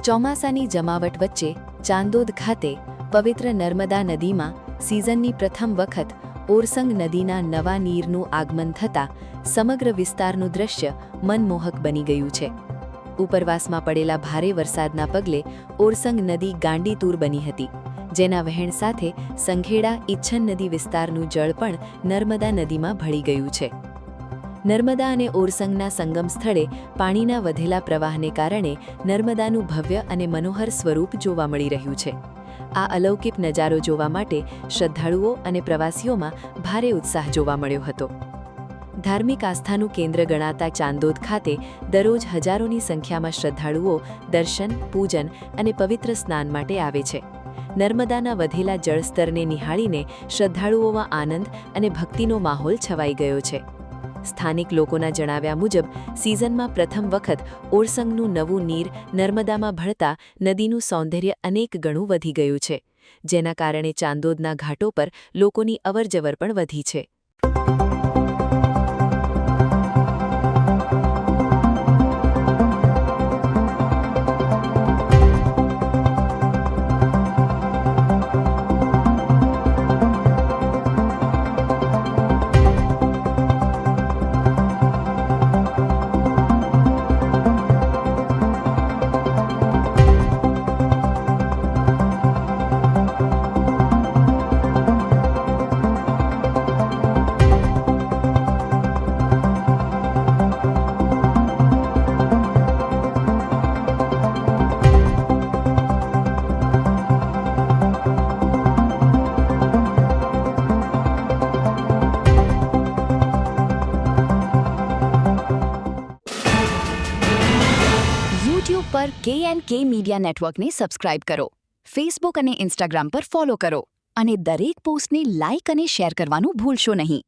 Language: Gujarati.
ચોમાસાની જમાવટ વચ્ચે ચાંદોદ ખાતે પવિત્ર નર્મદા નદીમાં સિઝનની પ્રથમ વખત ઓરસંગ નદીના નવા નીરનું આગમન થતાં સમગ્ર વિસ્તારનું દ્રશ્ય મનમોહક બની ગયું છે. ઉપરવાસમાં પડેલા ભારે વરસાદના પગલે ઓરસંગ નદી ગાંડીતૂર બની હતી, જેના વહેણ સાથે સંખેડા ઇચ્છન નદી વિસ્તારનું જળ પણ નર્મદા નદીમાં ભળી ગયું છે. નર્મદા અને ઓરસંગના સંગમ સ્થળે પાણીના વધેલા પ્રવાહને કારણે નર્મદાનું ભવ્ય અને મનોહર સ્વરૂપ જોવા મળી રહ્યું છે. આ અલૌકિક નજારો જોવા માટે શ્રદ્ધાળુઓ અને પ્રવાસીઓમાં ભારે ઉત્સાહ જોવા મળ્યો હતો. ધાર્મિક આસ્થાનું કેન્દ્ર ગણાતા ચાંદોદ ખાતે દરરોજ હજારોની સંખ્યામાં શ્રદ્ધાળુઓ દર્શન, પૂજન અને પવિત્ર સ્નાન માટે આવે છે. નર્મદાના વધેલા જળસ્તરને નિહાળીને શ્રદ્ધાળુઓમાં આનંદ અને ભક્તિનો માહોલ છવાઈ ગયો છે. સ્થાનિક લોકોના જણાવ્યા મુજબ સિઝનમાં પ્રથમ વખત ઓરસંગનું નવું નીર નર્મદામાં ભળતા નદીનું સૌંદર્ય અનેક ગણું વધી ગયું છે, જેના કારણે ચાંદોદના ઘાટો પર લોકોની અવરજવર પણ વધી છે. યુટ્યુબ પર K&K મીડિયા નેટવર્કને સબસ્ક્રાઇબ કરો, ફેસબુક અને ઇન્સ્ટાગ્રામ પર ફોલો કરો અને દરેક પોસ્ટને લાઇક અને શેર કરવાનું ભૂલશો નહીં.